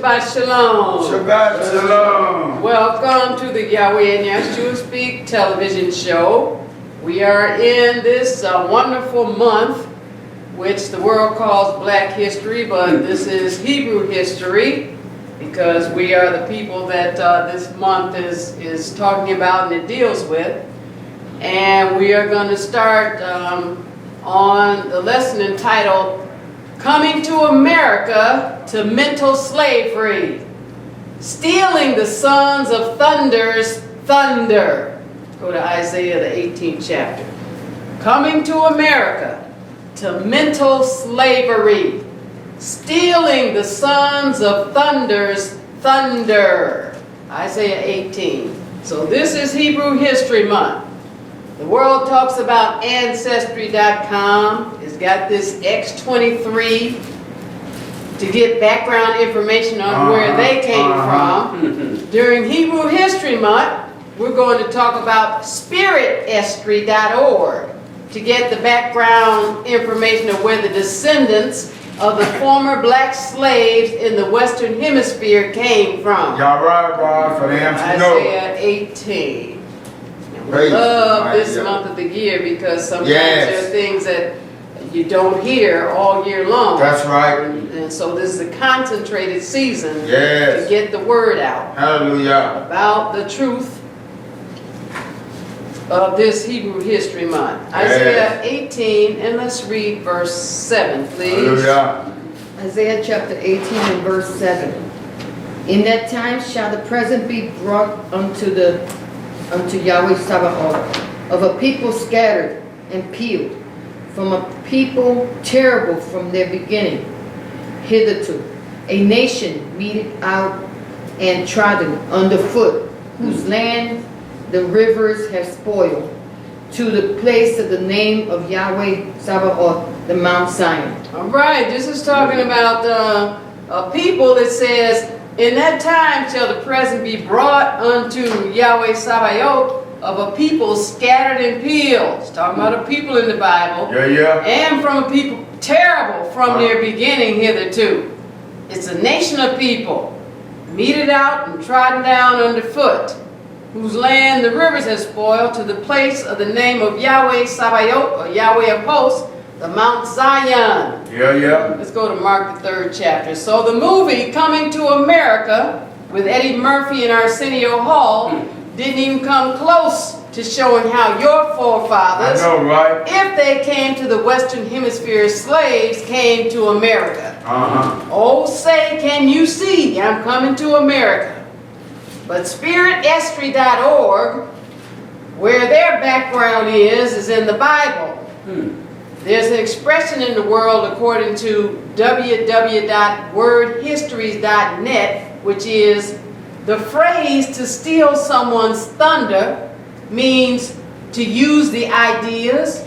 Shabbat Shalom. Shabbat Shalom. Welcome to the Yahweh and Yahshua Speak television show. We are in this wonderful month, which the world calls Black History, but this is Hebrew history, because we are the people that this month is talking about and it deals with. And we are going to start on the lesson entitled Coming to America to Mental Slavery, Stealing the Sons of Thunder's Thunder. Go to Isaiah, the 18th chapter. Coming to America to mental slavery, stealing the sons of Thunder's thunder. Isaiah 18. So this is Hebrew History Month. The world talks about Ancestry.com. It's got this X23 to get background information on where they came from. During Hebrew History Month, we're going to talk about SpiritEstry.org to get the background information of where the descendants of the former black slaves in the Western Hemisphere came from. Y'all right, God, for them to know. Isaiah 18. We love this month of the year because sometimes there are things that you don't hear all year long. That's right. And so this is a concentrated season to get the word out. Hallelujah. About the truth of this Hebrew History Month. Isaiah 18, and let's read verse 7, please. Hallelujah. Isaiah chapter 18 and verse 7. In that time shall the present be brought unto Yahweh Sabaoth, of a people scattered and peeled, from a people terrible from their beginning hitherto, a nation meted out and trodden underfoot, whose land the rivers have spoiled, to the place of the name of Yahweh Sabaoth, the Mount Zion. All right, this is talking about a people that says, in that time shall the present be brought unto Yahweh Sabaoth, of a people scattered and peeled. It's talking about a people in the Bible. And from a people terrible from their beginning hitherto. It's a nation of people, meted out and trodden down underfoot, whose land the rivers have spoiled, to the place of the name of Yahweh Sabaoth, or Yahweh of hosts, the Mount Zion. Let's go to Mark the 3rd chapter. So the movie Coming to America with Eddie Murphy and Arsenio Hall didn't even come close to showing how your forefathers, if they came to the Western Hemisphere slaves, came to America. Oh, say, can you see? I'm coming to America. But SpiritEstry.org, where their background is in the Bible. There's an expression in the world, according to www.wordhistories.net, which is the phrase to steal someone's thunder means to use the ideas,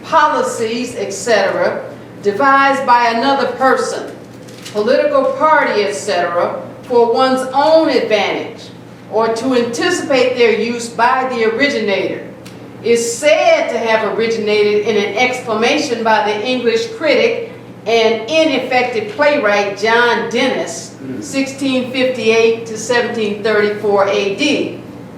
policies, etc., devised by another person, political party, etc., for one's own advantage, or to anticipate their use by the originator. Is said to have originated in an exclamation by the English critic and ineffective playwright John Dennis, 1658 to 1734 AD.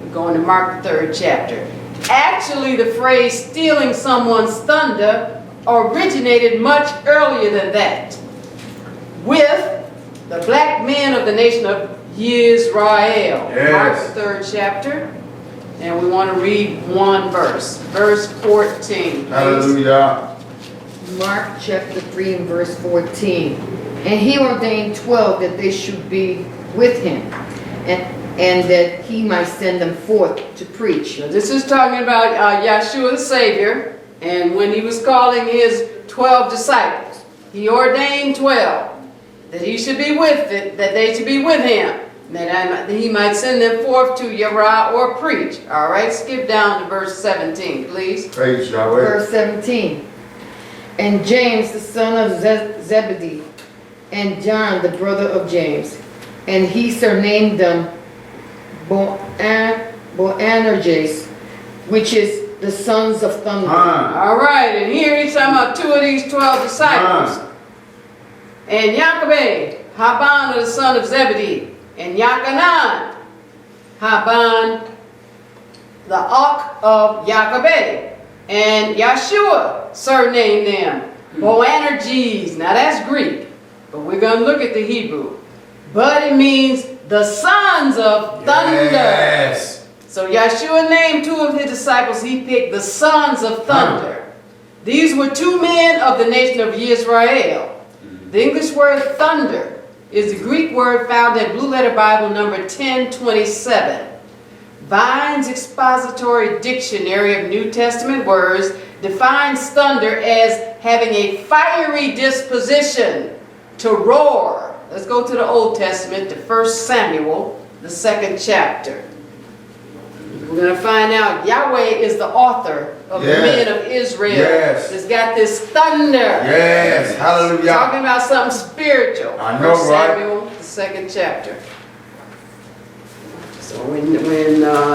We're going to Mark the 3rd chapter. Actually, the phrase stealing someone's thunder originated much earlier than that, with the black men of the nation of Yisrael. Mark the 3rd chapter. And we want to read one verse. Verse 14. Please. Hallelujah. Mark chapter 3 and verse 14. And he ordained 12 that they should be with him, and that he might send them forth to preach. Now, this is talking about Yahshua the Savior, and when he was calling his 12 disciples, he ordained 12 that he should be with it, that they should be with him, that he might send them forth to Yahweh or preach. All right, skip down to verse 17, please. Praise Yahweh. Verse 17. And James, the son of Zebedee, and John, the brother of James, and he surnamed them Boanerges, which is the sons of thunder. All right, and here he's talking about two of these 12 disciples. And Yaakov, Haban of the son of Zebedee, and Yachanan, Haban, the Ak of Yahweh, and Yahshua surnamed them Boanerges. Now that's Greek, but we're going to look at the Hebrew. But it means the sons of thunder. Yes. So Yahshua named two of his disciples. He picked the sons of thunder. These were two men of the nation of Yisrael. The English word thunder is the Greek word found in Blue Letter Bible number 1027. Vine's Expository Dictionary of New Testament Words defines thunder as having a fiery disposition to roar. Let's go to the Old Testament, to 1 Samuel, the 2nd chapter. We're going to find out Yahweh is the author of the men of Israel. Yes. It's got this thunder. Yes. Hallelujah. Talking about something spiritual. I know, 1 right? Samuel, the 2nd chapter. So when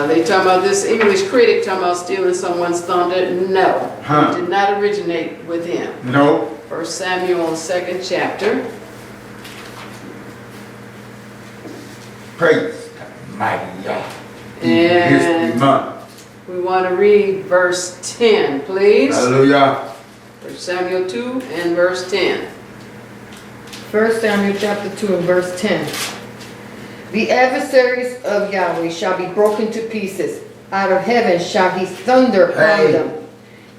they talk about this English critic talking about stealing someone's thunder, no. It did not originate with him. No. 1 Samuel, 2nd chapter. Praise the mighty Yah. And we want to read verse 10, please. Hallelujah. 1 Samuel 2 and verse 10. 1 Samuel chapter 2 and verse 10. The adversaries of Yahweh shall be broken to pieces. Out of heaven shall he thunder upon them.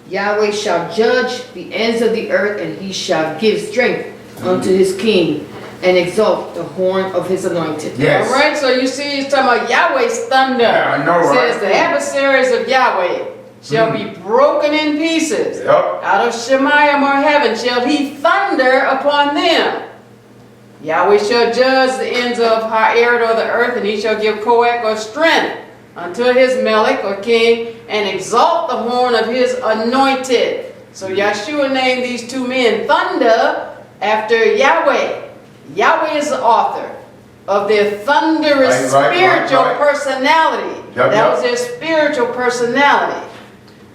Yahweh shall judge the ends of the earth, and he shall give strength unto his king, and exalt the horn of his anointed. Yes. All right, so you see he's talking about Yahweh's thunder. Yeah, I know, It right? says the adversaries of Yahweh shall be broken in pieces. Yep. Out of Shemayim or heaven shall he thunder upon them. Yahweh shall judge the ends of Ha'ered or the earth, and he shall give Koach or strength unto his Melech or king, and exalt the horn of his anointed. So Yahshua named these two men thunder after Yahweh. Yahweh is the author of their thunderous spiritual personality. That was their spiritual personality.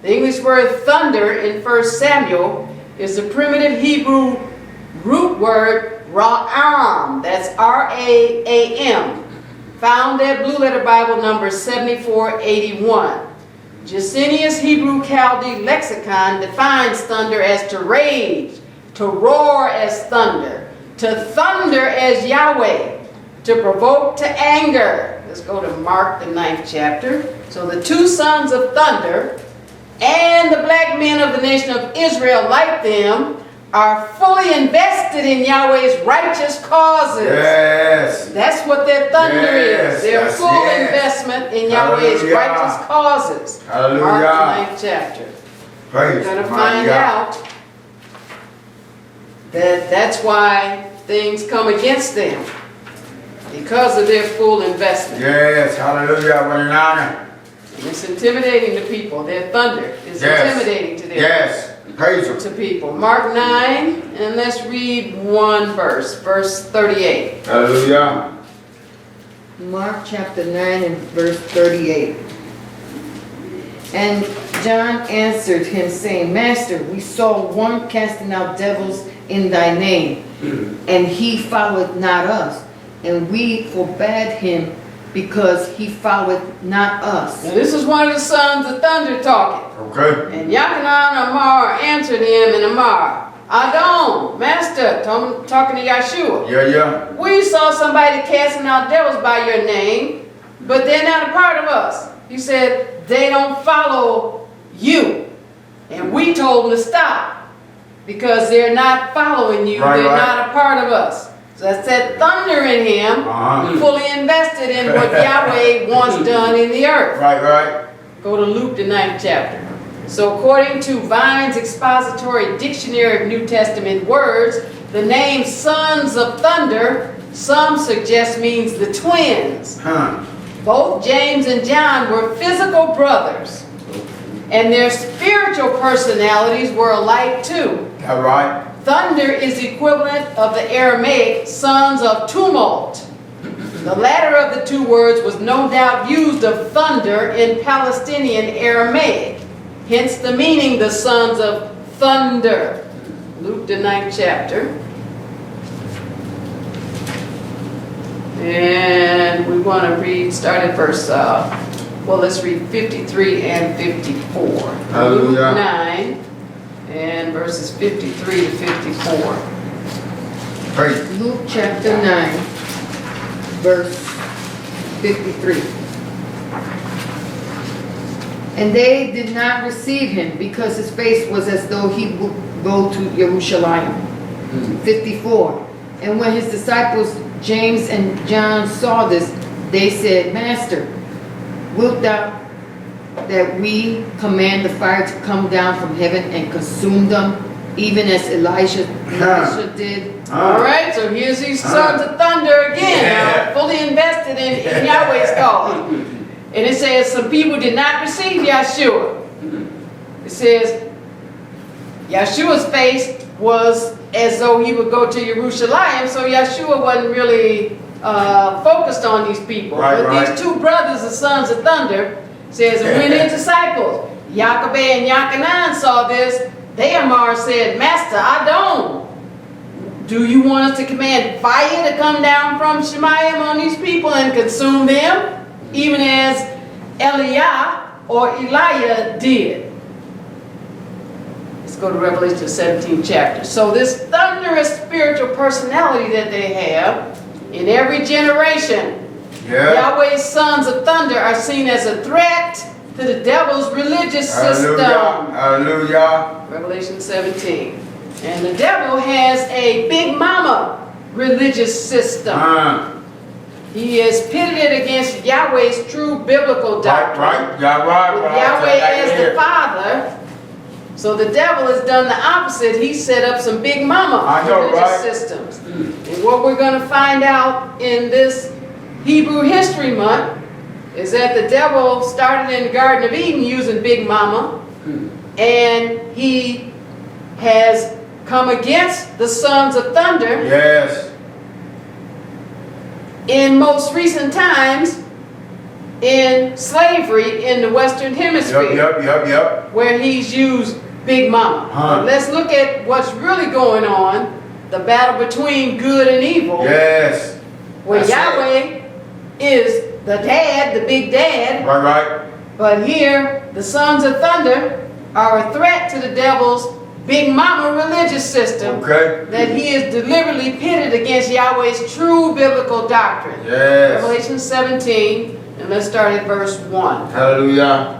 The English word thunder in 1 Samuel is the primitive Hebrew root word Ra'am. That's R-A-A-M. Found at Blue Letter Bible number 7481. Jacinius Hebrew Chaldee Lexicon defines thunder as to rage, to roar as thunder, to thunder as Yahweh, to provoke to anger. Let's go to Mark, the 9th chapter. So the two sons of thunder and the black men of the nation of Israel, like them, are fully invested in Yahweh's righteous causes. Yes. That's what their thunder is. Their full investment in Yahweh's righteous causes. Hallelujah. Mark, the 9th chapter. Praise We're going to the find mighty Yah. out that that's why things come against them, because of their full investment. Yes. Hallelujah. What an honor. And it's intimidating to people. Their thunder is intimidating to them. Yes. Praise him. To people. Mark 9, and let's read one verse, verse 38. Hallelujah. Mark chapter 9 and verse 38. And John answered him, saying, Master, we saw one casting out devils in thy name, and he followed not us, and we forbade him, because he followed not us. Now this is one of the sons of thunder talking. Okay. And Yachanan Amar answered him in Amar, Adon, Master, talking to Yahshua. Yeah. We saw somebody casting out devils by your name, but they're not a part of us. He said, they don't follow you. And we told them to stop, because they're not following you. They're not a part of us. So that's that thunder in him, fully invested in what Yahweh wants done in the earth. Right. Go to Luke, the 9th chapter. So according to Vine's Expository Dictionary of New Testament Words, the name Sons of Thunder, some suggest means the twins. Both James and John were physical brothers, and their spiritual personalities were alike too. All right. Thunder is equivalent of the Aramaic sons of tumult. The latter of the two words was no doubt used of thunder in Palestinian Aramaic. Hence the meaning, the sons of thunder. Luke, the 9th chapter. And we want to read, start at verse, well, let's read 53 and 54. Luke Hallelujah. 9 and verses 53 to 54. Praise. Luke chapter 9, verse 53. And they did not receive him because his face was as though he would go to Jerusalem. 54. And when his disciples James and John saw this, they said, Master, wilt thou that we command the fire to come down from heaven and consume them, even as Elijah did? All right, so here's these sons of thunder again, Yeah. fully invested in Yahweh's cause. And it says some people did not receive Yahshua. It says Yahshua's face was as though he would go to Jerusalem, so Yahshua wasn't really focused on these people. Right, but right. these two brothers, the sons of thunder, says, and when his disciples, Yaqub and Yachanan, saw this, they Amar said, Master, I don't. Do you want us to command fire to come down from Shemayim on these people and consume them, even as Eliah or Elijah did? Let's go to Revelation 17 chapter. So this thunderous spiritual personality that they have, in every generation, Yeah. Yahweh's sons of thunder are seen as a threat to the devil's religious system. Hallelujah. Hallelujah. Revelation 17. And the devil has a big mama religious system. He is pitted against Yahweh's true biblical doctrine. Right. Yeah, right. With Right. Yahweh Like as it the is. Father. So the devil has done the opposite. He set up some big mama I know, religious right? systems. And what we're going to find out in this Hebrew History Month is that the devil started in the Garden of Eden using Big Mama, and he has come against the sons of thunder Yes. in most recent times in slavery in the Western Hemisphere, Yep. where he's used Big Mama. But let's look at what's really going on, the battle between good and evil, Yes. where That's Yahweh is the dad, the big dad, Right. but here the sons of thunder are a threat to the devil's Big Mama religious system Okay. that he is deliberately pitted against Yahweh's true biblical doctrine. Yes. Revelation 17, and let's start at verse 1. Hallelujah.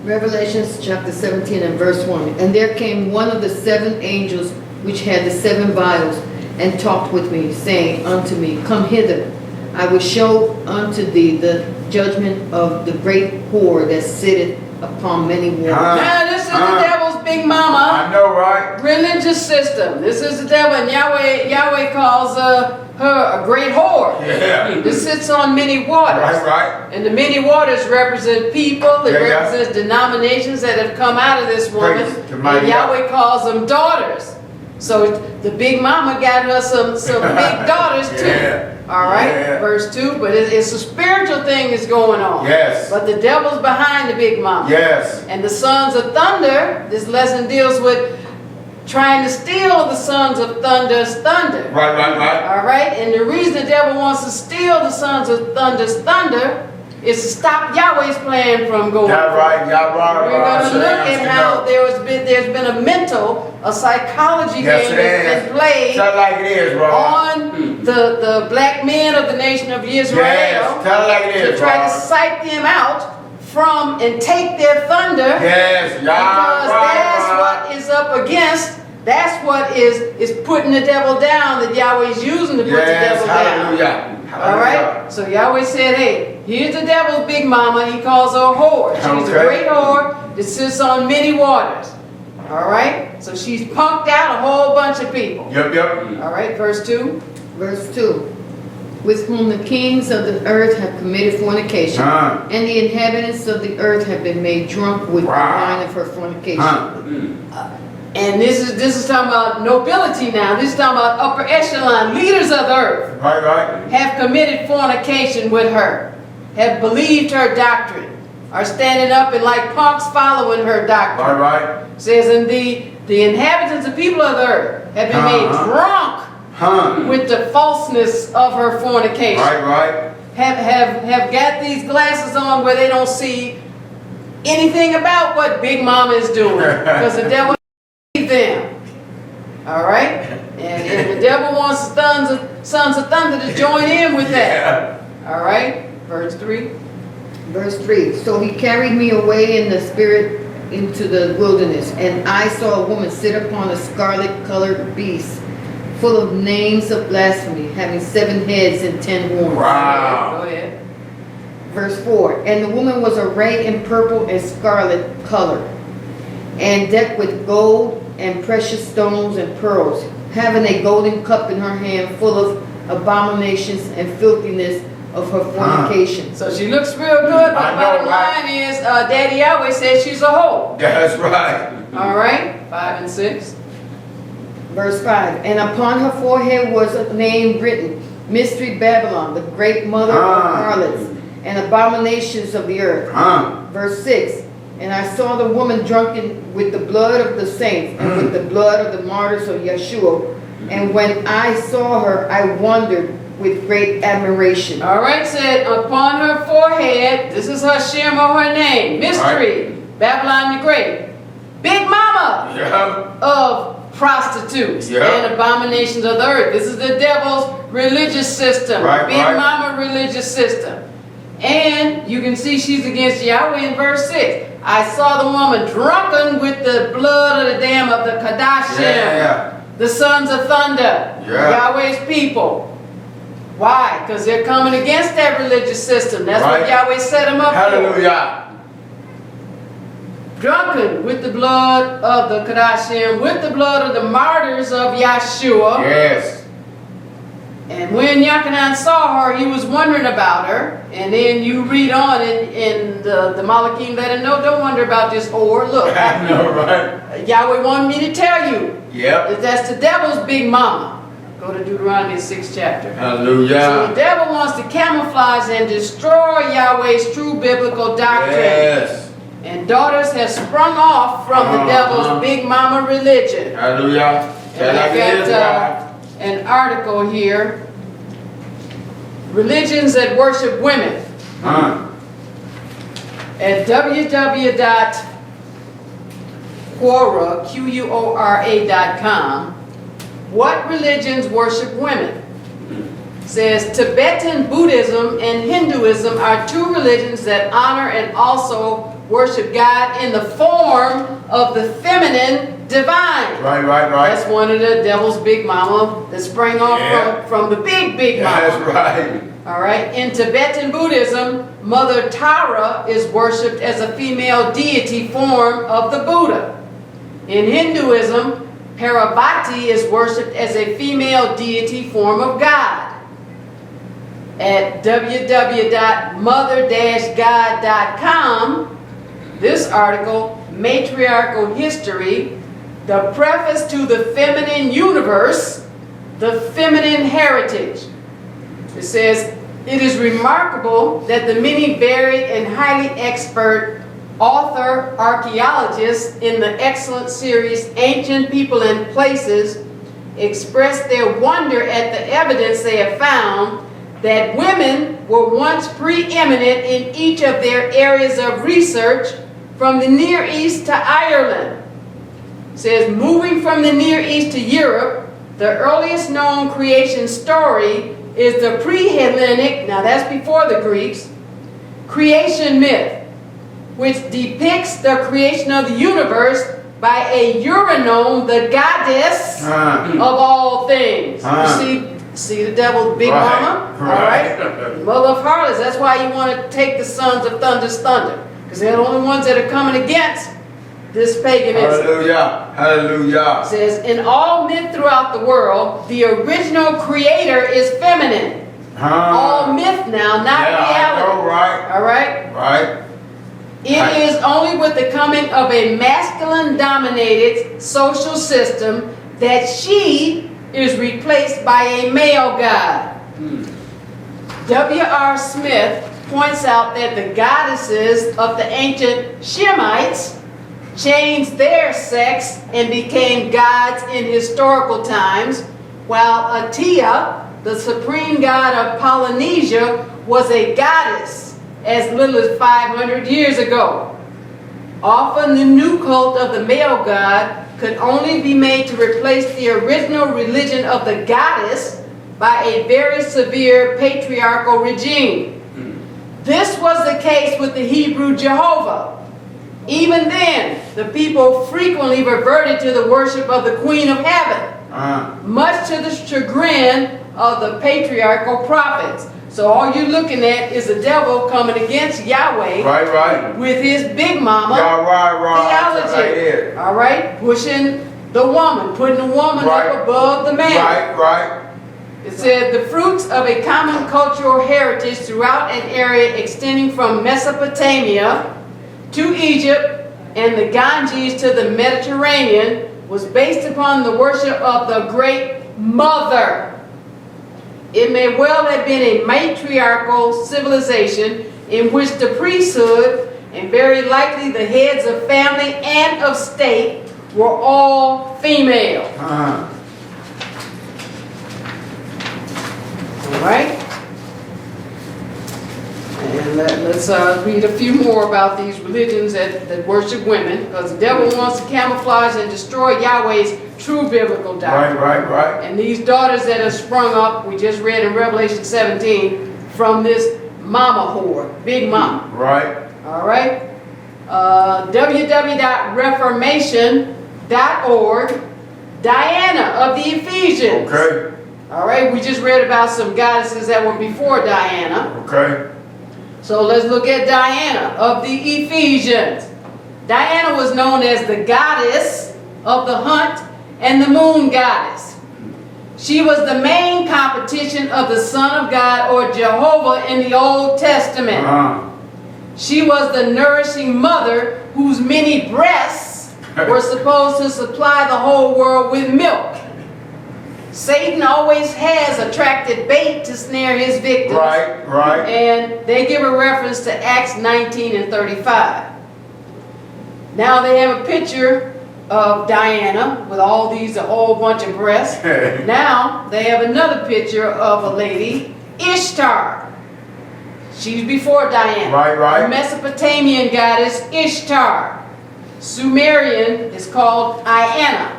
Revelation chapter 17 and verse 1. And there came one of the seven angels which had the seven vials, and talked with me, saying unto me, Come hither, I will show unto thee the judgment of the great whore that sitteth upon many waters. Now this is the devil's Big Mama I know, right? religious system. This is the devil, and Yahweh calls her a great whore. Yeah. This sits on many waters. Right. And the many waters represent people, it Yeah, yeah. represents denominations that have come out of this woman. Praise to mighty And Yahweh calls them daughters. So the Big Mama got her some big daughters too. Yeah. All right, Yeah. verse 2, but it's a spiritual thing is going on. Yes. But the devil's behind the Big Mama. Yes. And the sons of thunder, this lesson deals with trying to steal the sons of thunder's thunder. Right. All right, and the reason the devil wants to steal the sons of thunder's thunder is to stop Yahweh's plan from going. Yeah, right. We're going to look at how there's been a mental, a psychology Yes, game it that's is. been played Tell it like it is, bro. on the black men of the nation of Yisrael Yes. Tell it like it to is, try bro. to psych them out from and take their thunder. Yes. Because that's Right. what is up against. That's what is putting the devil down, that Yahweh's using to put the Yes. devil down. Hallelujah. All right? So Yahweh said, hey, here's the devil's Big Mama. He calls her a whore. She's a Okay. great whore that sits on many waters. All right? So she's punked out a whole bunch of people. Yep. All right, verse 2. Verse 2. With whom the kings of the earth have committed fornication, and the inhabitants of the earth have been made drunk with the wine of her fornication. And this is talking about nobility now. This is talking about upper echelon, leaders of the earth. Right. Have committed fornication with her, have believed her doctrine, are standing up and like punks following her doctrine. Right. Says, and the inhabitants, the people of the earth, have been made drunk with the falseness of her fornication. Right. Have got these glasses on where they don't see anything about what Big Mama is doing, because the devil sees them. All right, and the devil wants the sons of thunder to join in with that. All right, verse 3. Verse 3. So he carried me away in the spirit into the wilderness, and I saw a woman sit upon a scarlet-colored beast, full of names of blasphemy, having 7 heads and 10 horns. Wow. Go ahead. Verse 4. And the woman was arrayed in purple and scarlet color, and decked with gold and precious stones and pearls, having a golden cup in her hand, full of abominations and filthiness of her fornication. So she looks real good, but the bottom line is, Daddy Yahweh says she's a hoe. That's right. All right, 5 and 6. Verse 5. And upon her forehead was a name written, Mystery Babylon, the great mother of harlots and abominations of the earth. Verse 6. And I saw the woman drunken with the blood of the saints and with the blood of the martyrs of Yahshua. And when I saw her, I wondered with great admiration. All right, said upon her forehead, this is her Shem or her name, Mystery, Babylon the Great, Big Mama of prostitutes and abominations of the earth. This is the devil's religious system, Big Mama religious system. And you can see she's against Yahweh in verse 6. I saw the woman drunken with the blood of the dam of the Kadashim, the sons of thunder, Yahweh's people. Why? Because they're coming against that religious system. That's what Yahweh set them up Hallelujah. for. Drunken with the blood of the Kadashim, with the blood of the martyrs of Yahshua. Yes. And when Yochanan saw her, he was wondering about her. And then you read on in the Malachim, let him know, don't wonder about this whore. Look, I know, right? Yahweh wanted me to tell you Yep. that's the devil's big mama. Go to Deuteronomy 6th chapter. Hallelujah. So the devil wants to camouflage and destroy Yahweh's true biblical doctrine. Yes. And daughters have sprung off from the devil's big mama religion. Hallelujah. And I got an article here. Religions that worship women. At www.quora.com. What religions worship women? Says Tibetan Buddhism and Hinduism are 2 religions that honor and also worship God in the form of the feminine divine. Right. That's one of the devil's big mama that sprang off from the big mama. That's right. All right. In Tibetan Buddhism, Mother Tara is worshipped as a female deity form of the Buddha. In Hinduism, Parvati is worshipped as a female deity form of God. At www.mother-god.com, this article, Matriarchal History, the preface to the feminine universe, the feminine heritage. It says, it is remarkable that the many varied and highly expert author archaeologists in the excellent series Ancient People and Places express their wonder at the evidence they have found that women were once preeminent in each of their areas of research, from the Near East to Ireland. It says, moving from the Near East to Europe, the earliest known creation story is the pre-Hellenic, now that's before the Greeks, creation myth, which depicts the creation of the universe by a Euronome, the goddess of all things. You see the devil's big mama? All right? Mother of harlots. That's why you want to take the sons of thunder's thunder, because they're the only ones that are coming against this paganism. Hallelujah. It says, in all myth throughout the world, the original creator is feminine. All myth now, not reality. I know, right? All right? Right. It is only with the coming of a masculine-dominated social system that she is replaced by a male god. W.R. Smith points out that the goddesses of the ancient Shemites changed their sex and became gods in historical times, while Atia, the supreme god of Polynesia, was a goddess as little as 500 years ago. Often the new cult of the male god could only be made to replace the original religion of the goddess by a very severe patriarchal regime. This was the case with the Hebrew Jehovah. Even then, the people frequently reverted to the worship of the Queen of Heaven, much to the chagrin of the patriarchal prophets. So all you're looking at is the devil coming against Yahweh with his big mama theology. All right, pushing the woman, putting the woman up above the man. It said the fruits of a common cultural heritage throughout an area extending from Mesopotamia to Egypt and the Ganges to the Mediterranean was based upon the worship of the Great Mother. It may well have been a matriarchal civilization in which the priesthood and very likely the heads of family and of state were all female. All right? And let's read a few more about these religions that worship women, because the devil wants to camouflage and destroy Yahweh's true biblical doctrine. And these daughters that have sprung up, we just read in Revelation 17, from this mama whore, big mama. All right? www.reformation.org, Diana of the Ephesians. All right, we just read about some goddesses that were before Diana. So let's look at Diana of the Ephesians. Diana was known as the goddess of the hunt and the moon goddess. She was the main competition of the Son of God or Jehovah in the Old Testament. She was the nourishing mother whose many breasts were supposed to supply the whole world with milk. Satan always has attracted bait to snare his victims. And they give a reference to Acts 19 and 35. Now they have a picture of Diana with all these, a whole bunch of breasts. Now they have another picture of a lady, Ishtar. She's before Diana. The Mesopotamian goddess Ishtar. Sumerian is called Iana.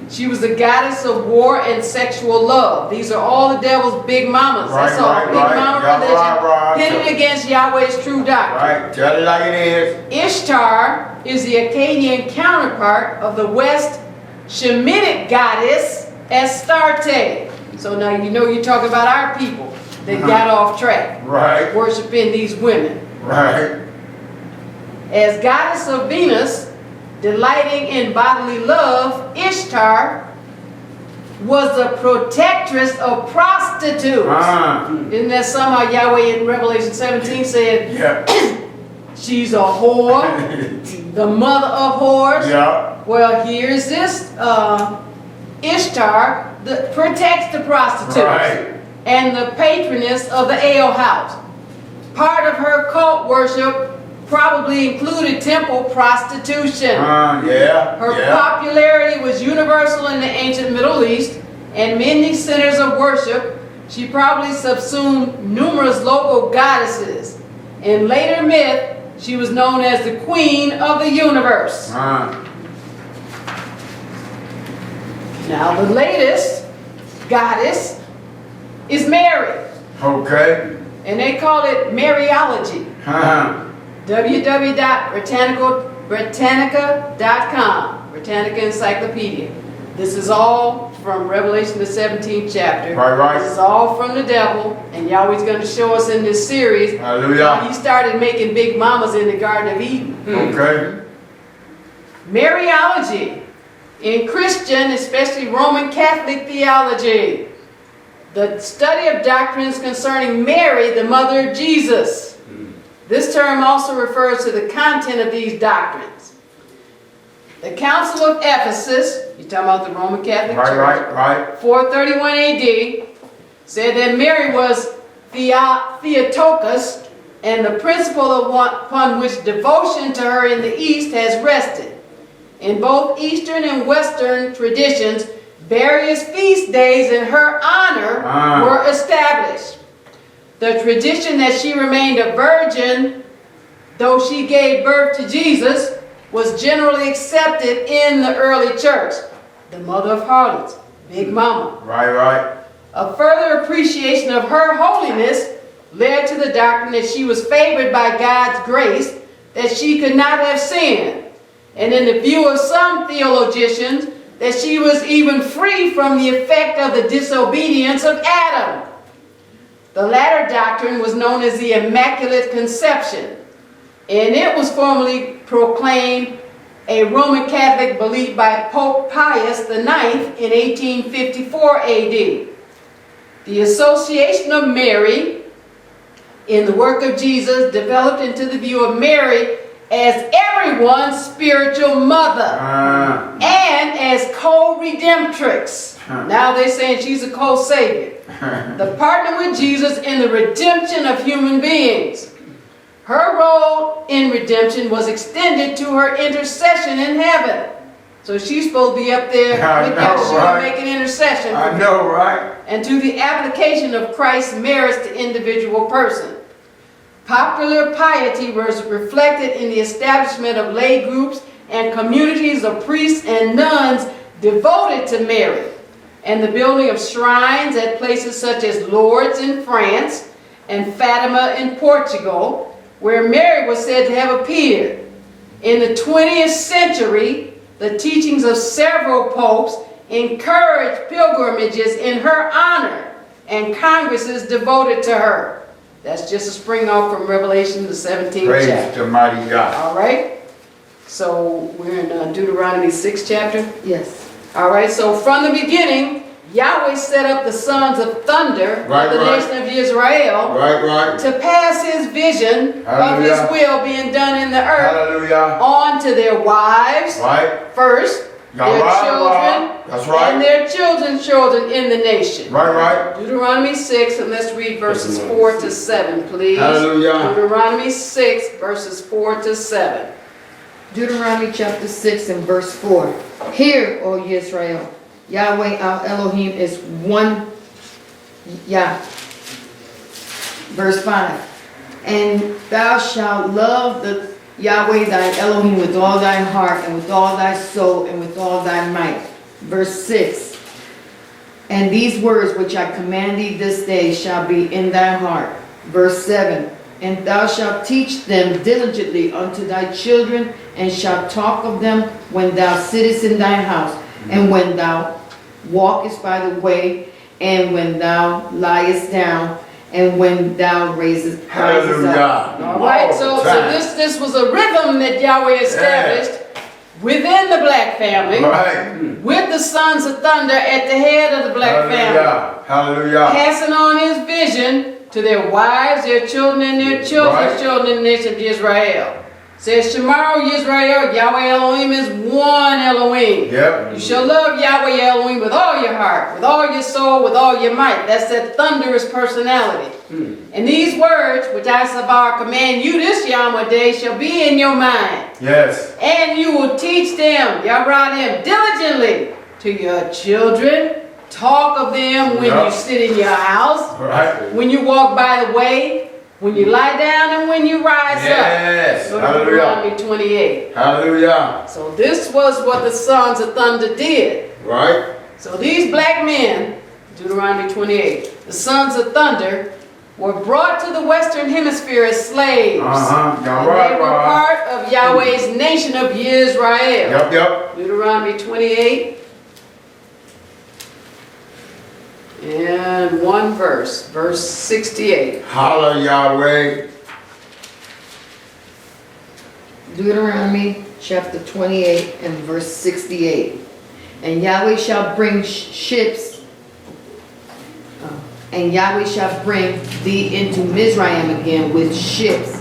She was the goddess of war and sexual love. These are all the devil's big mamas. That's all. Big mama religion pitted against Yahweh's true doctrine. Tell it like it is. Ishtar is the Akkadian counterpart of the West Shemitic goddess Astarte. So now you know you're talking about our people that got off track. Worshiping these women. As goddess of Venus, delighting in bodily love, Ishtar was the protectress of prostitutes. Isn't that somehow Yahweh in Revelation 17 said, she's a whore, the mother of whores? Well, here's this Ishtar that protects the prostitutes and the patroness of the alehouse. Part of her cult worship probably included temple prostitution. Her popularity was universal in the ancient Middle East and many centers of worship. She probably subsumed numerous local goddesses. In later myth, she was known as the Queen of the Universe. Now the latest goddess is Mary. And they call it Mariology. www.Britannica.com, Britannica Encyclopedia. This is all from Revelation the 17th chapter. This is all from the devil, and Yahweh's going to show us in this series how he started making big mamas in the Garden of Eden. Mariology, in Christian, especially Roman Catholic theology, the study of doctrines concerning Mary, the mother of Jesus. This term also refers to the content of these doctrines. The Council of Ephesus, you're talking about the Roman Catholic Church, 431 AD, said that Mary was Theotokos, and the principle upon which devotion to her in the East has rested. In both Eastern and Western traditions, Various feast days in her honor were established. The tradition that she remained a virgin, though she gave birth to Jesus, was generally accepted in the early church. The mother of harlots, Big Mama. Right. A further appreciation of her holiness led to the doctrine that she was favored by God's grace, that she could not have sinned. And in the view of some theologians, that she was even free from the effect of the disobedience of Adam. The latter doctrine was known as the Immaculate Conception, and it was formally proclaimed a Roman Catholic belief by Pope Pius IX in 1854 AD. The association of Mary in the work of Jesus developed into the view of Mary as everyone's spiritual mother and as co-redemptrix. Now they're saying she's a co-savior. The partner with Jesus in the redemption of human beings. Her role in redemption was extended to her intercession in heaven. So she's supposed to be up there with Yahshua making intercession. I know, right? And to the application of Christ's merits to individual person. Popular piety was reflected in the establishment of lay groups and communities of priests and nuns devoted to Mary, and the building of shrines at places such as Lourdes in France and Fatima in Portugal, where Mary was said to have appeared. In the 20th century, the teachings of several popes encouraged pilgrimages in her honor and congresses devoted to her. That's just a spring off from Revelation, the 17th Praise chapter. the mighty God. All right? So we're in Deuteronomy 6th chapter. Yes. All right, so from the beginning, Yahweh set up the sons of thunder of the nation of Israel to pass his vision of his will being done in the earth on to their wives first, their children, and their children's children in the nation. Deuteronomy 6, and let's read verses 4 to 7, please. Deuteronomy 6, verses 4 to 7. Deuteronomy chapter 6 and verse 4. Hear, O Yisrael, Yahweh our Elohim is one Yah. Verse 5. And thou shalt love the Yahweh thy Elohim with all thy heart and with all thy soul and with all thy might. Verse 6. And these words which I command thee this day shall be in thy heart. Verse 7. And thou shalt teach them diligently unto thy children, and shalt talk of them when thou sittest in thy house, and when thou walkest by the way, and when thou liest down, and when thou risest up. All right, so this was a rhythm that Yahweh established within the black family, with the sons of thunder at the head of the black family, passing on his vision to their wives, their children, and their children's children in the nation of Israel. Says, Shema Yisrael, Yahweh Elohim is one Elohim. You shall love Yahweh Elohim with all your heart, with all your soul, with all your might. That's that thunderous personality. And these words, which I Sabbath command you this Yom day, shall be in your mind. And you will teach them, Yahweh them diligently to your children. Talk of them when you sit in your house, when you walk by the way, when you lie down, and when you rise up. Deuteronomy 28. So this was what the sons of thunder did. So these black men, Deuteronomy 28, the sons of thunder, were brought to the Western Hemisphere as slaves. And they were part of Yahweh's nation of Yisrael. Deuteronomy 28. And one verse, verse 68. Holla Yahweh. Deuteronomy chapter 28 and verse 68. And Yahweh shall bring ships, and Yahweh shall bring thee into Mizraim again with ships,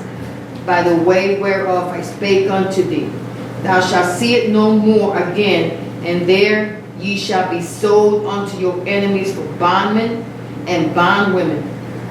by the way whereof I spake unto thee. Thou shalt see it no more again, and there ye shall be sold unto your enemies for bondmen and bondwomen,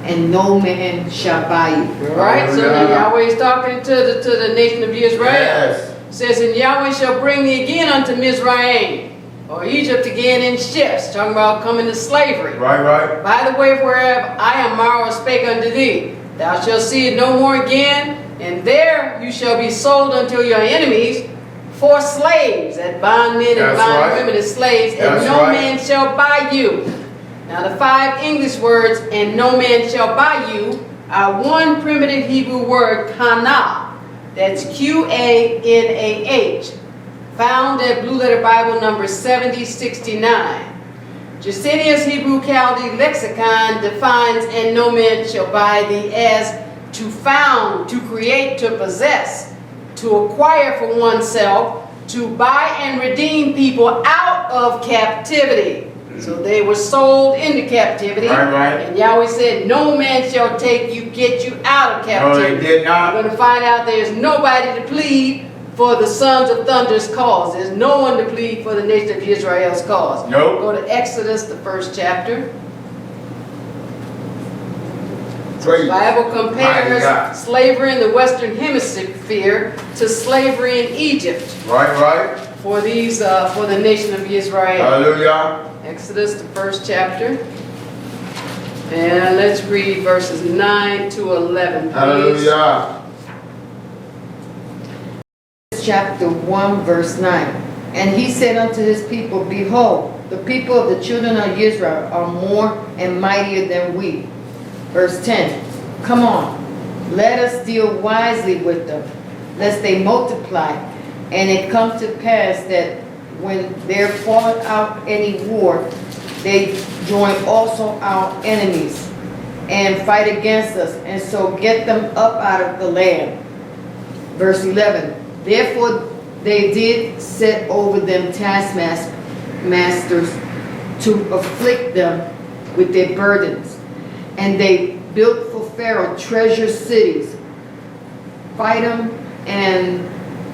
and no man shall buy you. So now Yahweh is talking to the nation of Israel. Says, and Yahweh shall bring thee again unto Mizraim. or Egypt again in ships, talking about coming to slavery. Right, right. By the way, wherever I am, Mara spake unto thee, thou shalt see it no more again, and there you shall be sold unto your enemies for slaves, that bondmen and That's bondwomen as slaves, and That's no right. man shall buy you. Now the 5 English words, and no man shall buy you, are one primitive Hebrew word, kana. That's Q-A-N-A-H. Found at Blue Letter Bible number 7069. Jusinian's Hebrew Chaldee Lexicon defines, and no man shall buy thee, as to found, to create, to possess, to acquire for oneself, to buy and redeem people out of captivity. So they were sold into captivity. Right, right. And Yahweh said, no man shall take you, get you out of No, captivity. they did We're not. going to find out there's nobody to plead for the sons of Thunder's cause. There's no one to plead for the nation of Israel's cause. Nope. Go to Exodus, the 1st chapter. Praise. The Bible Mighty God. compares slavery in the Western Hemisphere to slavery in Egypt Right, right. for these for the nation of Israel. Hallelujah. Exodus, the 1st chapter. And let's read verses 9 to 11, please. Hallelujah. Chapter 1, verse 9. And he said unto his people, behold, the people of the children of Israel are more and mightier than we. Verse 10. Come on, let us deal wisely with them, lest they multiply. And it come to pass that when there falleth out any war, they join also our enemies and fight against us, and so get them up out of the land. Verse 11. Therefore they did set over them taskmasters to afflict them with their burdens. And they built for Pharaoh treasure cities, Pithom and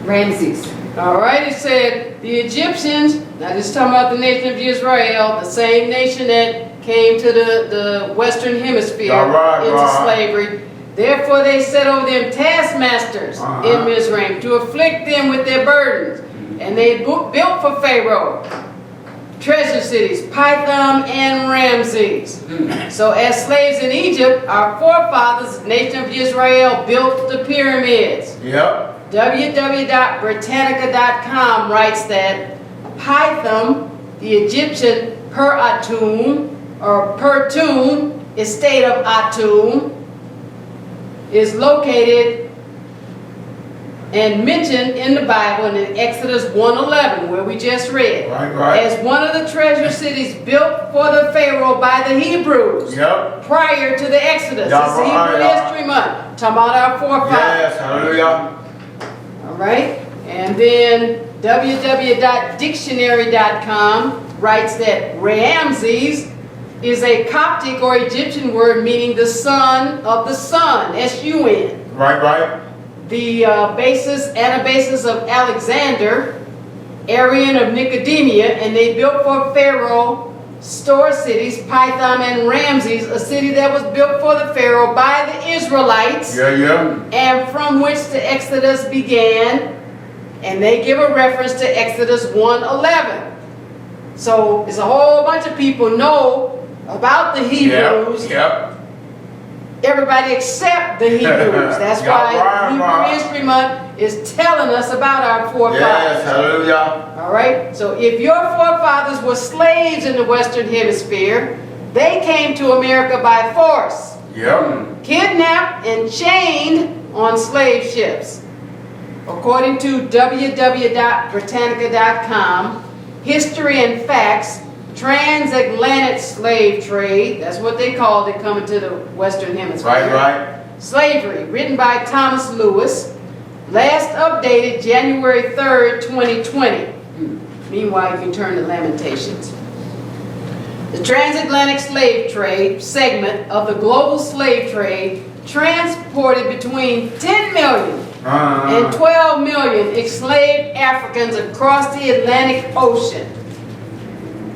Ramses. All right, it said the Egyptians, now this is talking about the nation of Israel, the same nation that came to the Western Hemisphere All right, into right. slavery. Therefore they set over them taskmasters in Mizraim to afflict them with their burdens. And they built for Pharaoh treasure cities, Pithom and Ramses. So as slaves in Egypt, our forefathers, the nation of Israel, built the pyramids. Yep. www.britannica.com writes that Pithom, the Egyptian Per-Atum, or Per-Tum, estate of Atum, is located and mentioned in the Bible in Exodus 1:11, where we just read, Right, right. as one of the treasure cities built for the Pharaoh by the Hebrews Yep. prior to the Exodus. Yeah, It's right, Hebrew yeah. History Month, talking about our forefathers. Yes. Hallelujah. All right, and then www.dictionary.com writes that Ramses is a Coptic or Egyptian word meaning the son of the sun, S-U-N. Right, right. The Anabasis of Alexander, Arian of Nicomedia, and they built for Pharaoh store cities, Pithom and Ramses, a city that was built for the Pharaoh by the Israelites, Yeah, yeah. and from which the Exodus began, and they give a reference to Exodus 1:11. So it's a whole bunch of people know about the Hebrews, Yep. Yep. everybody except the Hebrews. That's Yeah, why right, Hebrew right. History Month is telling us about our forefathers. Yes. Hallelujah. All right, so if your forefathers were slaves in the Western Hemisphere, they came to America by force, Yep. kidnapped and chained on slave ships. According to www.britannica.com, History and Facts, transatlantic slave trade, that's what they called it coming to the Western Hemisphere. Right, right. Slavery, written by Thomas Lewis, last updated January 3rd, 2020. Meanwhile, you can turn to Lamentations. The transatlantic slave trade segment of the global slave trade transported between 10 million and 12 million enslaved Africans across the Atlantic Ocean.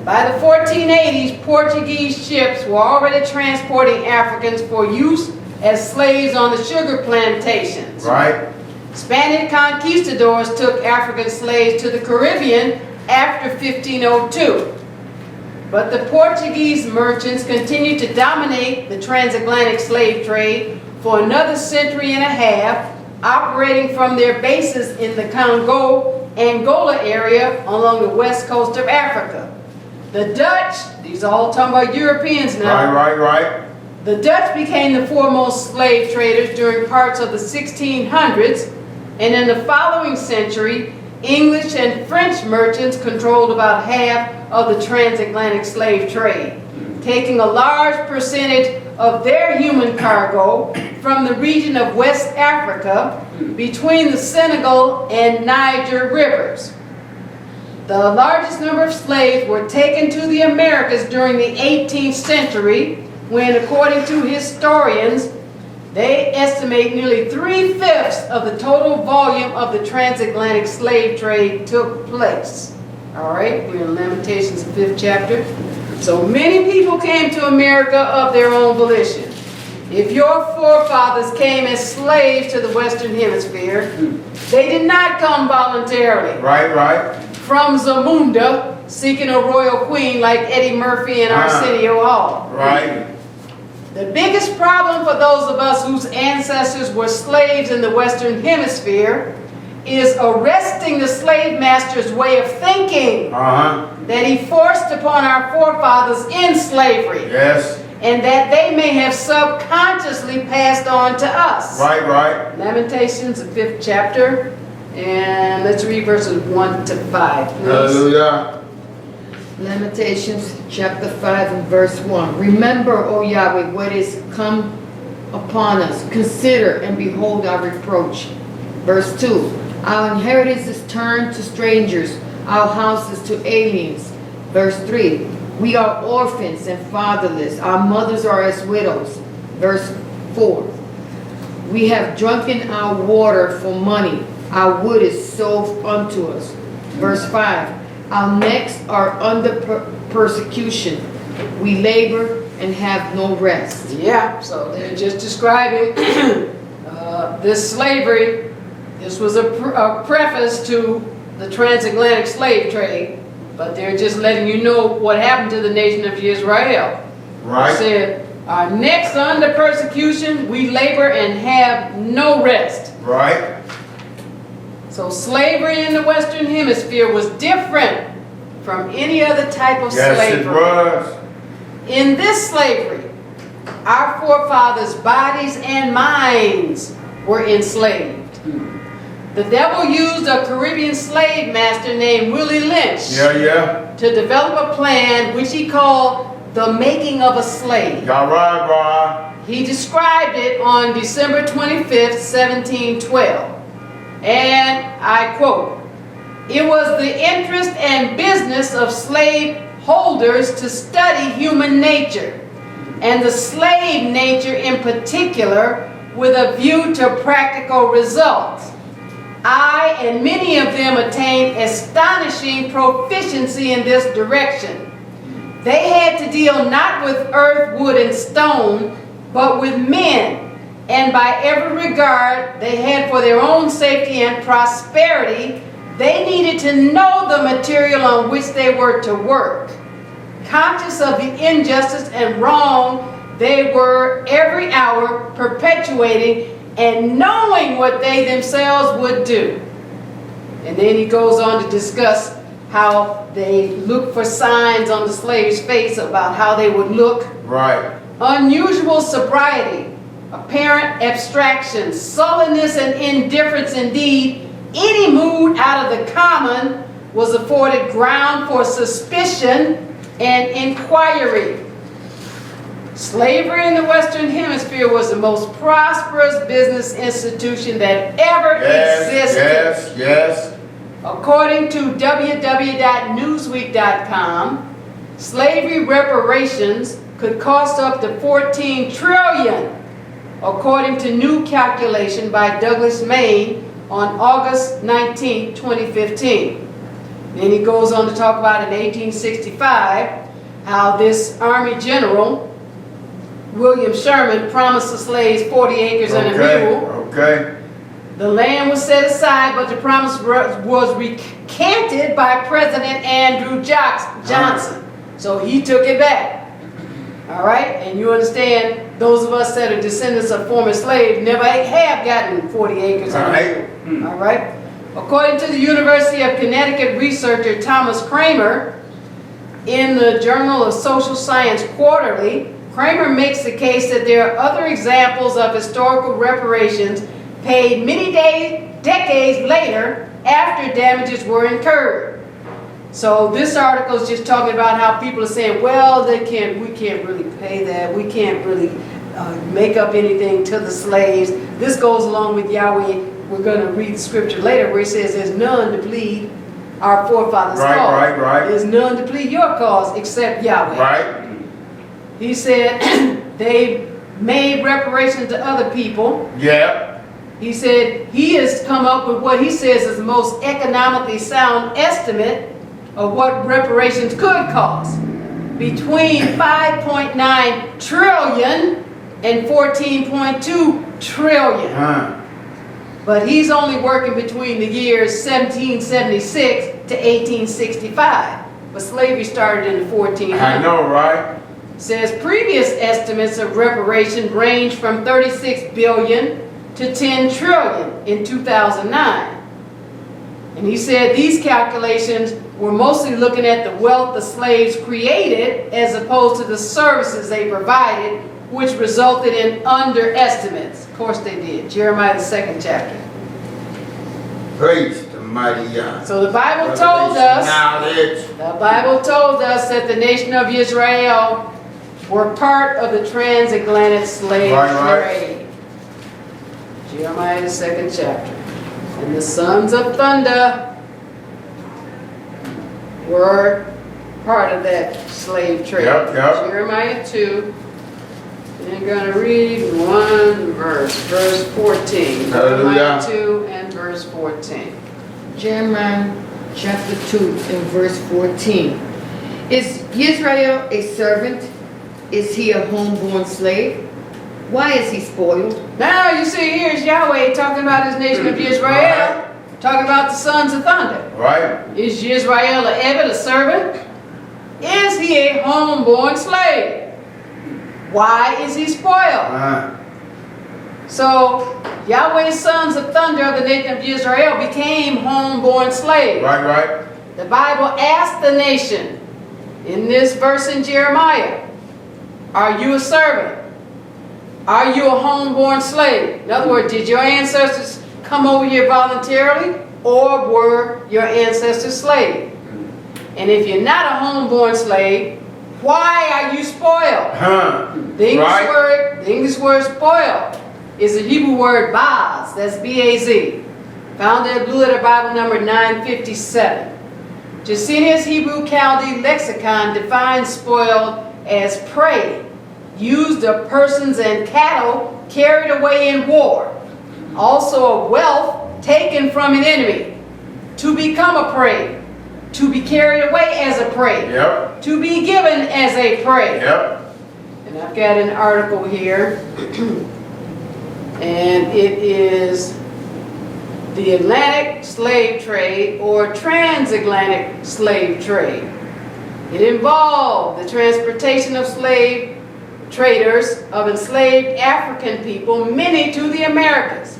By the 1480s, Portuguese ships were already transporting Africans for use as slaves on the sugar plantations. Right. Spanish conquistadors took African slaves to the Caribbean after 1502. But the Portuguese merchants continued to dominate the transatlantic slave trade for another century and a half, operating from their bases in the Congo, Angola area along the west coast of Africa. The Dutch, these are all talking about Europeans now. Right. The Dutch became the foremost slave traders during parts of the 1600s, and in the following century, English and French merchants controlled about half of the transatlantic slave trade, taking a large percentage of their human cargo from the region of West Africa between the Senegal and Niger rivers. The largest number of slaves were taken to the Americas during the 18th century, when, according to historians, they estimate nearly 3/5 of the total volume of the transatlantic slave trade took place. All right, we're in Lamentations, the 5th chapter. So many people came to America of their own volition. If your forefathers came as slaves to the Western Hemisphere, they did not come voluntarily. Right. From Zamunda, seeking a royal queen like Eddie Murphy and Arsenio Hall. Right. The biggest problem for those of us whose ancestors were slaves in the Western Hemisphere is arresting the slave master's way of thinking that he forced upon our forefathers in slavery. Yes. And that they may have subconsciously passed on to us. Right. Lamentations, the 5th chapter, and let's read verses 1 to 5, please. Hallelujah. Lamentations chapter 5 and verse 1. Remember, O Yahweh, what is come upon us. Consider and behold our reproach. Verse 2. Our inheritance is turned to strangers, our houses to aliens. Verse 3. We are orphans and fatherless. Our mothers are as widows. Verse 4. We have drunken our water for money. Our wood is sold unto us. Verse 5. Our necks are under persecution. We labor and have no rest. Yeah, so they're just describing this slavery. This was a preface to the transatlantic slave trade, but they're just letting you know what happened to the nation of Israel. Right. It said, our necks are under persecution, we labor and have no rest. Right. So slavery in the Western Hemisphere was different from any other type of slavery. Yes, it was. In this slavery, our forefathers' bodies and minds were enslaved. The devil used a Caribbean slave master named Willie Lynch to develop a plan which he called the making of a slave. Right. He described it on December 25th, 1712. And I quote, "It was the interest and business of slave holders to study human nature, and the slave nature in particular, with a view to practical results. I and many of them attained astonishing proficiency in this direction. They had to deal not with earth, wood, and stone, but with men, and by every regard they had for their own safety and prosperity, they needed to know the material on which they were to work. Conscious of the injustice and wrong, they were every hour perpetuating and knowing what they themselves would do." And then he goes on to discuss how they looked for signs on the slave's face about how they would look. Right. Unusual sobriety, apparent abstraction, sullenness and indifference, indeed, any mood out of the common was afforded ground for suspicion and inquiry. Slavery in the Western Hemisphere was the most prosperous business institution that ever existed. Yes. According to www.newsweek.com, slavery reparations could cost up to $14 trillion, according to new calculation by Douglas Main on August 19, 2015. Then he goes on to talk about in 1865 how this Army General William Sherman promised the slaves 40 acres and a mule. The land was set aside, but the promise was recanted by President Andrew Johnson. So he took it back. All right? And you understand, those of us that are descendants of former slaves never have gotten 40 acres. All right? According to the University of Connecticut researcher Thomas Kramer, in the Journal of Social Science Quarterly, Kramer makes the case that there are other examples of historical reparations paid many decades later after damages were incurred. So this article is just talking about how people are saying, well, we can't really pay that. We can't really make up anything to the slaves. This goes along with Yahweh. We're going to read the scripture later where it says there's none to plead our forefathers' cause. Right. There's none to plead your cause except Yahweh. Right. He said they made reparations to other people. Yeah. He said he has come up with what he says is the most economically sound estimate of what reparations could cost. Between 5.9 trillion and 14.2 trillion. But he's only working between the years 1776 to 1865. But slavery started in the 1400s. I know, right? Says previous estimates of reparation range from 36 billion to 10 trillion in 2009. And he said these calculations were mostly looking at the wealth the slaves created as opposed to the services they provided, which resulted in underestimates. Of course they did. Jeremiah the 2nd chapter. Praise the mighty Yah. So the Bible told us, that the nation of Israel were part of the transatlantic slave trade. Jeremiah the 2nd chapter. And the sons of thunder were part of that slave trade. Yep. Jeremiah 2. And you're going to read one verse 14. Jeremiah 2 and verse 14. Jeremiah chapter 2 and verse 14. Is Yisrael a servant? Is he a homeborn slave? Why is he spoiled? Now you see, here's Yahweh talking about his nation of Yisrael, talking about the sons of thunder. Right. Is Yisrael a Eved, a servant? Is he a homeborn slave? Why is he spoiled? So Yahweh's sons of thunder of the nation of Yisrael became homeborn slaves. Right. The Bible asked the nation in this verse in Jeremiah, are you a servant? Are you a homeborn slave? In other words, did your ancestors come over here voluntarily, or were your ancestors slaves? And if you're not a homeborn slave, why are you spoiled? The English word spoiled is the Hebrew word baz. That's B-A-Z. Found in Blue Letter Bible number 957. Jacinius Hebrew Chaldee Lexicon defines spoiled as prey, used of persons and cattle carried away in war. Also of wealth taken from an enemy. To become a prey. To be carried away as a prey. Yep. To be given as a prey. Yep. And I've got an article here. And it is the Atlantic slave trade or transatlantic slave trade. It involved the transportation of slave traders of enslaved African people, many to the Americas.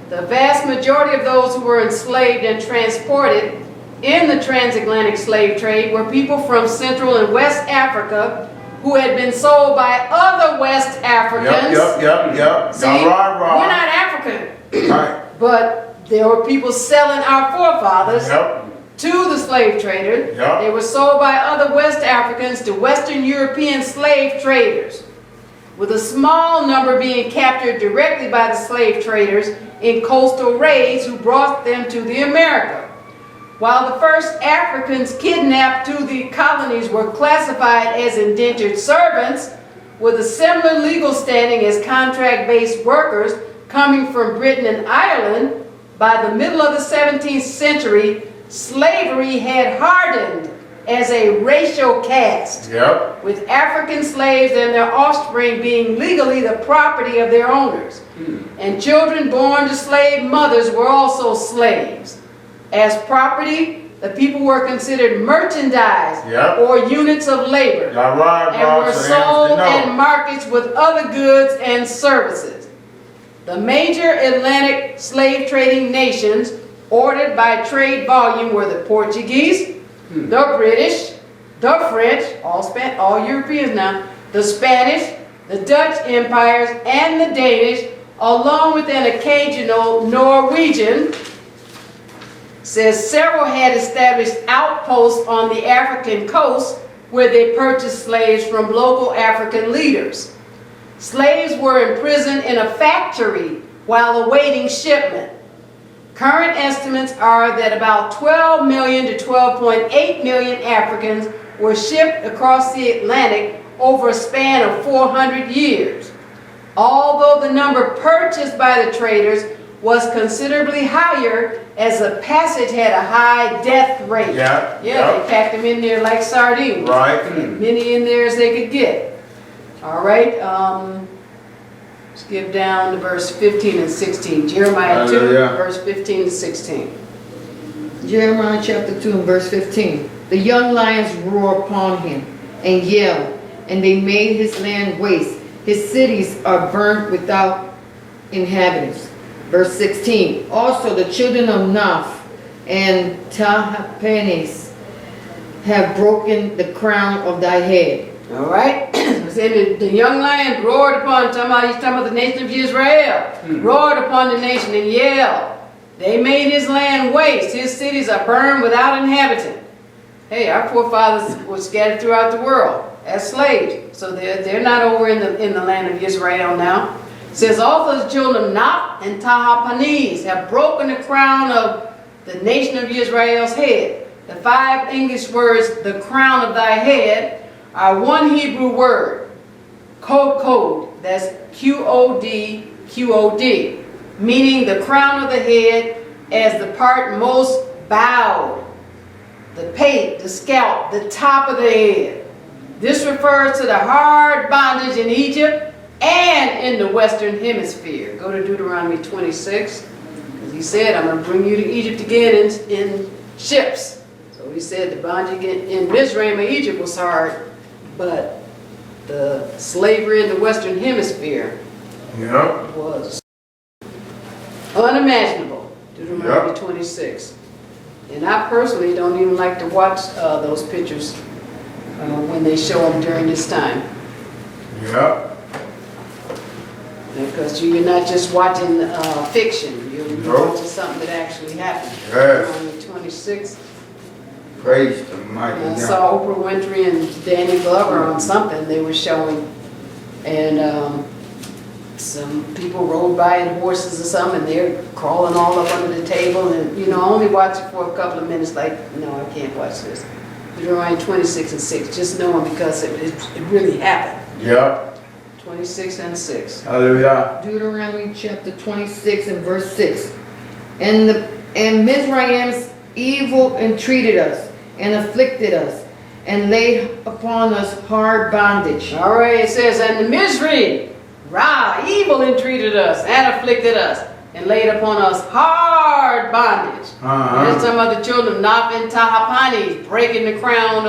The vast majority of those who were enslaved and transported in the transatlantic slave trade were people from Central and West Africa who had been sold by other West Africans. Yep. See, we're not African. Right. But there were people selling our forefathers to the slave traders. They were sold by other West Africans to Western European slave traders, with a small number being captured directly by the slave traders in coastal raids who brought them to the America. While the first Africans kidnapped to the colonies were classified as indentured servants with a similar legal standing as contract-based workers coming from Britain and Ireland, by the middle of the 17th century, slavery had hardened as a racial caste, Yep. with African slaves and their offspring being legally the property of their owners. And children born to slave mothers were also slaves. As property, the people were considered merchandise Yep. or units of labor, Y'all right, and bro. were So sold you have to in know. markets with other goods and services. The major Atlantic slave trading nations ordered by trade volume were the Portuguese, the British, the French, all Europeans now, the Spanish, the Dutch empires, and the Danish, along with an occasional Norwegian. Says several had established outposts on the African coast where they purchased slaves from local African leaders. Slaves were imprisoned in a factory while awaiting shipment. Current estimates are that about 12 million to 12.8 million Africans were shipped across the Atlantic over a span of 400 years. Although the number purchased by the traders was considerably higher, as the passage had a high death rate. Yeah. They packed them in there like sardines. Right. Many in there as they could get. All right, skip down to verse 15 and 16. Jeremiah 2, Hallelujah. verse 15 and 16. Jeremiah chapter 2 and verse 15. The young lions roar upon him and yell, and they made his land waste. His cities are burnt without inhabitants. Verse 16. Also the children of Naph and Tahpanhes have broken the crown of thy head. All right, saying the young lion roared upon, he's talking about the nation of Israel, roared upon the nation and yelled. They made his land waste. His cities are burned without inhabitant. Hey, our forefathers were scattered throughout the world as slaves, so they're not over in the land of Israel now. It says also the children of Naph and Tahpanhes have broken the crown of the nation of Israel's head. The 5 English words, the crown of thy head, are one Hebrew word, kod, that's Q-O-D, Q-O-D, meaning the crown of the head as the part most bowed, the pate, the scalp, the top of the head. This refers to the hard bondage in Egypt and in the Western Hemisphere. Go to Deuteronomy 26, because he said, I'm going to bring you to Egypt again in ships. So he said the bondage in Mizraim or Egypt was hard, but the slavery in the Western Hemisphere was unimaginable. Deuteronomy 26. And I personally don't even like to watch those pictures when they show them during this time. Because you're not just watching fiction, you're watching something that actually happened. Deuteronomy 26. Praise the mighty I God. saw Oprah Winfrey and Danny Glover on something they were showing, and some people rode by in horses or something, and they're crawling all up under the table, and I only watch it for a couple of minutes, like, no, I can't watch this. Deuteronomy 26 and 6, just knowing because it really happened. 26 and 6. Hallelujah. Deuteronomy chapter 26 and verse 6. And Mizraim's evil entreated us and afflicted us and laid upon us hard bondage. All right, it says, and the Mizraim, evil entreated us and afflicted us and laid upon us hard bondage. There's some of the children of Naph and Tahpanhes breaking the crown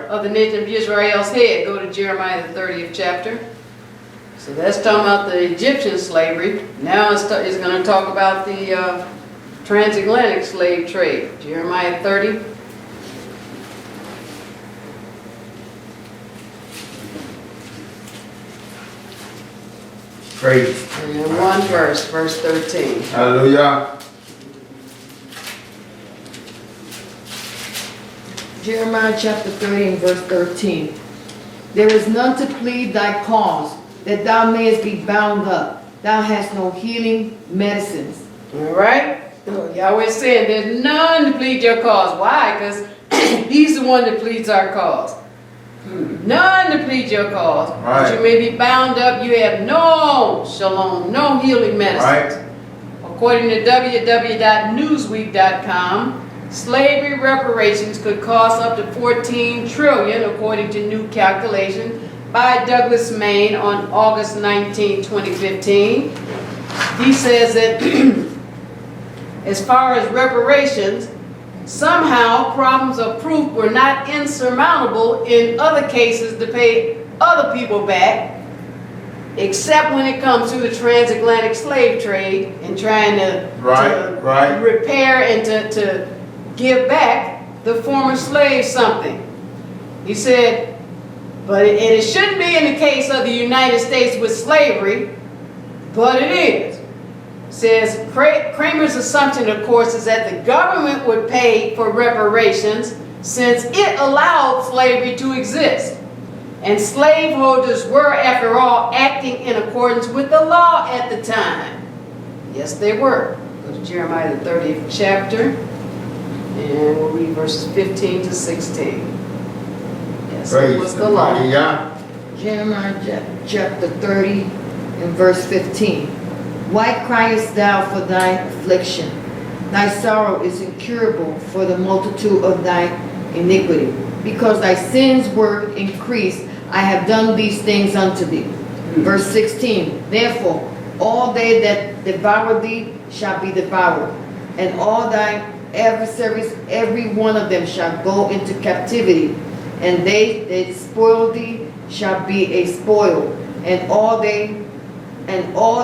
of the nation of Israel's head. Go to Jeremiah the 30th chapter. So that's talking about the Egyptian slavery. Now it's going to talk about the transatlantic slave trade. Jeremiah 30. Praise. And one verse 13. Hallelujah. Jeremiah chapter 30 and verse 13. There is none to plead thy cause, that thou mayest be bound up. Thou hast no healing medicines. All right? Yahweh said there's none to plead your cause. Why? Because he's the one that pleads our cause. None to plead your cause. That you may be bound up. You have no shalom, no healing medicines. According to www.newsweek.com, slavery reparations could cost up to 14 trillion, according to new calculation by Douglas Main on August 19, 2015. He says that as far as reparations, somehow problems of proof were not insurmountable in other cases to pay other people back, except when it comes to the transatlantic slave trade and trying to repair and to give back the former slaves something. He said, but it shouldn't be in the case of the United States with slavery, but it is. Says Kramer's assumption, of course, is that the government would pay for reparations since it allowed slavery to exist. And slaveholders were, after all, acting in accordance with the law at the time. Yes, they were. Go to Jeremiah the 30th chapter, and we'll read verses 15 to 16. Yes, it was the law. Jeremiah chapter 30 and verse 15. Why criest thou for thine affliction? Thy sorrow is incurable for the multitude of thy iniquity. Because thy sins were increased, I have done these things unto thee. Verse 16. Therefore, all they that devour thee shall be devoured, and all thy adversaries, every one of them shall go into captivity, and they that spoil thee shall be a spoil, and all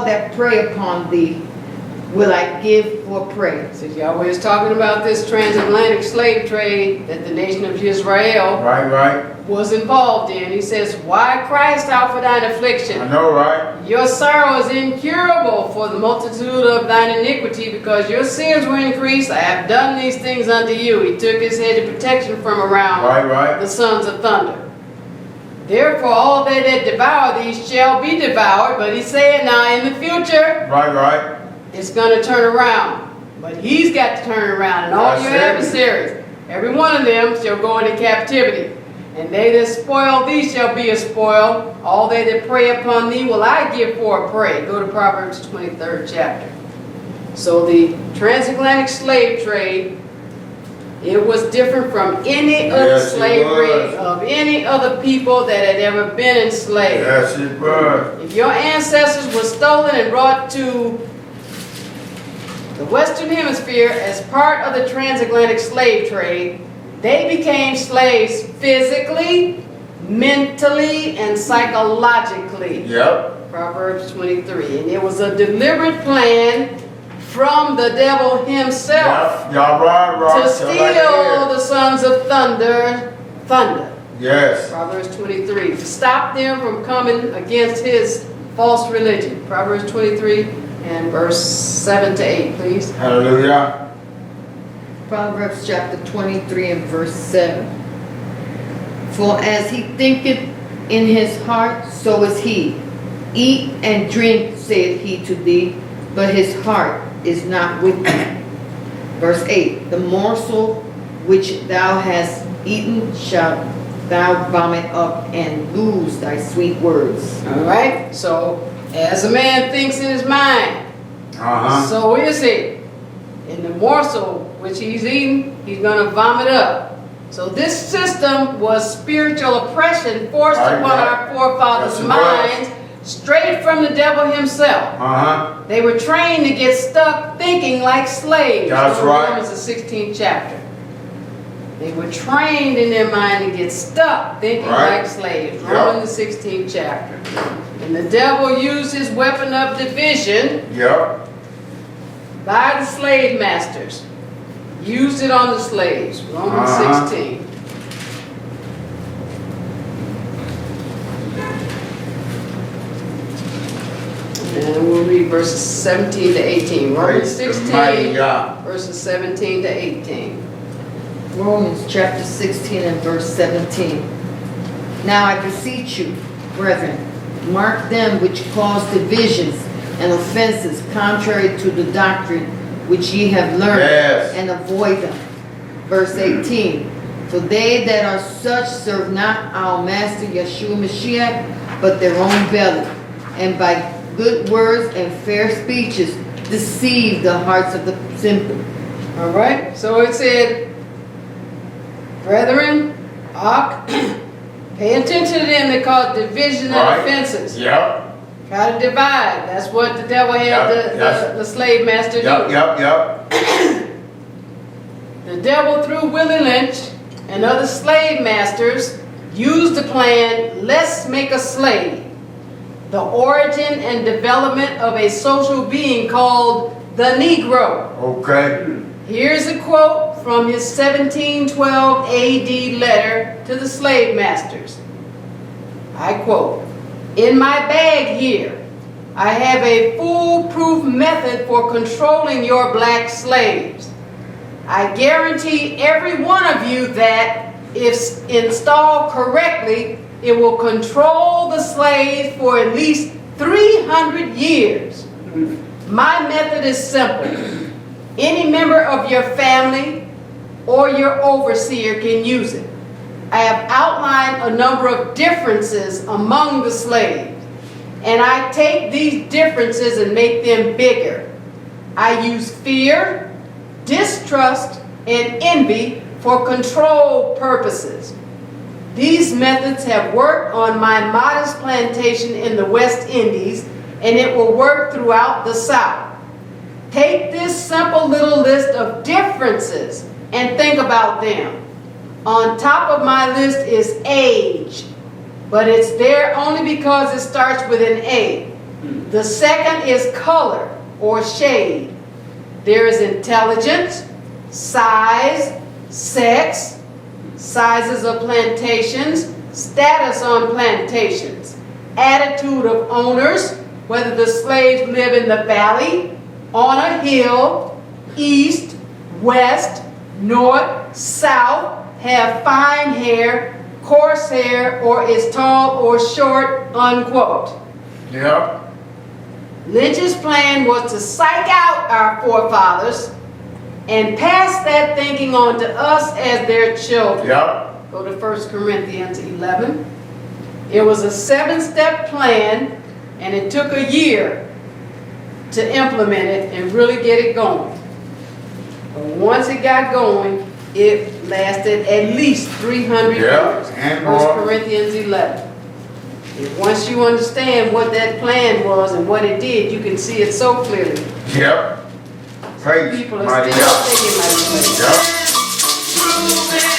that prey upon thee will I give for prey. So Yahweh is talking about this transatlantic slave trade that the nation of Yisrael was involved in. He says, why criest thou for thine affliction? I know, right? Your sorrow is incurable for the multitude of thine iniquity, because your sins were increased. I have done these things unto you. He took his hedge of protection from around the sons of thunder. Therefore, all they that devour these shall be devoured. But he's saying now in the future, it's going to turn around. But he's got to turn around. And all your adversaries, every one of them shall go into captivity. And they that spoil thee shall be a spoil. All they that prey upon thee will I give for a prey. Go to Proverbs 23rd chapter. So the transatlantic slave trade, it was different from any other slavery of any other people that had ever been enslaved. Yes, it was. If your ancestors were stolen and brought to the Western Hemisphere as part of the transatlantic slave trade, they became slaves physically, mentally, and psychologically. Yep. Proverbs 23. And it was a deliberate plan from the devil himself to steal the sons of thunder. Yes. Proverbs 23. To stop them from coming against his false religion. Proverbs 23 and verse 7 to 8, please. Hallelujah. Proverbs chapter 23 and verse 7. For as he thinketh in his heart, so is he. Eat and drink, saith he to thee, but his heart is not with thee. Verse 8. The morsel which thou hast eaten shalt thou vomit up, and lose thy sweet words. All right. So, as a man thinks in his mind, so is he. In the morsel which he's eaten, he's going to vomit up. So this system was spiritual oppression forced upon our forefathers' minds, straight from the devil himself. They were trained to get stuck thinking like slaves. That's right. Romans the 16th chapter. They were trained in their mind to get stuck thinking like slaves. Romans the 16th chapter. And the devil used his weapon of division by the slave masters. Used it on the slaves. Romans 16. And we'll read verses 17 to 18. Romans 16, verses 17 to 18. Romans chapter 16 and verse 17. Now I beseech you, brethren, mark them which cause divisions and offenses contrary to the doctrine which ye have learned, and avoid them. Verse 18. For they that are such serve not our Master Yahshua Mashiach, but their own belly, and by good words and fair speeches deceive the hearts of the simple. All right, so it said, brethren, pay attention to them. They call it division of Right. offenses. Yep. Try to divide. That's what the devil had the slave master do. Yep. The devil, through Willie Lynch and other slave masters, used the plan, let's make a slave. The origin and development of a social being called the Negro. Okay. Here's a quote from his 1712 AD letter to the slave masters. I quote, "In my bag here, I have a foolproof method for controlling your black slaves. I guarantee every one of you that, if installed correctly, it will control the slaves for at least 300 years. My method is simple. Any member of your family or your overseer can use it. I have outlined a number of differences among the slaves, and I take these differences and make them bigger. I use fear, distrust, and envy for control purposes. These methods have worked on my modest plantation in the West Indies, and it will work throughout the South. Take this simple little list of differences and think about them. On top of my list is age, but it's there only because it starts with an A. The second is color or shade. There is intelligence, size, sex, sizes of plantations, status on plantations, attitude of owners, whether the slaves live in the valley, on a hill, east, west, north, south, have fine hair, coarse hair, or is tall or short, unquote. Yep. Lynch's plan was to psych out our forefathers and pass that thinking on to us as their children. Yep. Go to 1 Corinthians 11. It was a 7-step plan, and it took a year to implement it and really get it going. But once it got going, it lasted at least 300 years. And 1 more. Corinthians 11. And once you understand what that plan was and what it did, you can see it so clearly. Yep. Praise People are mighty still God. thinking like that. Yep.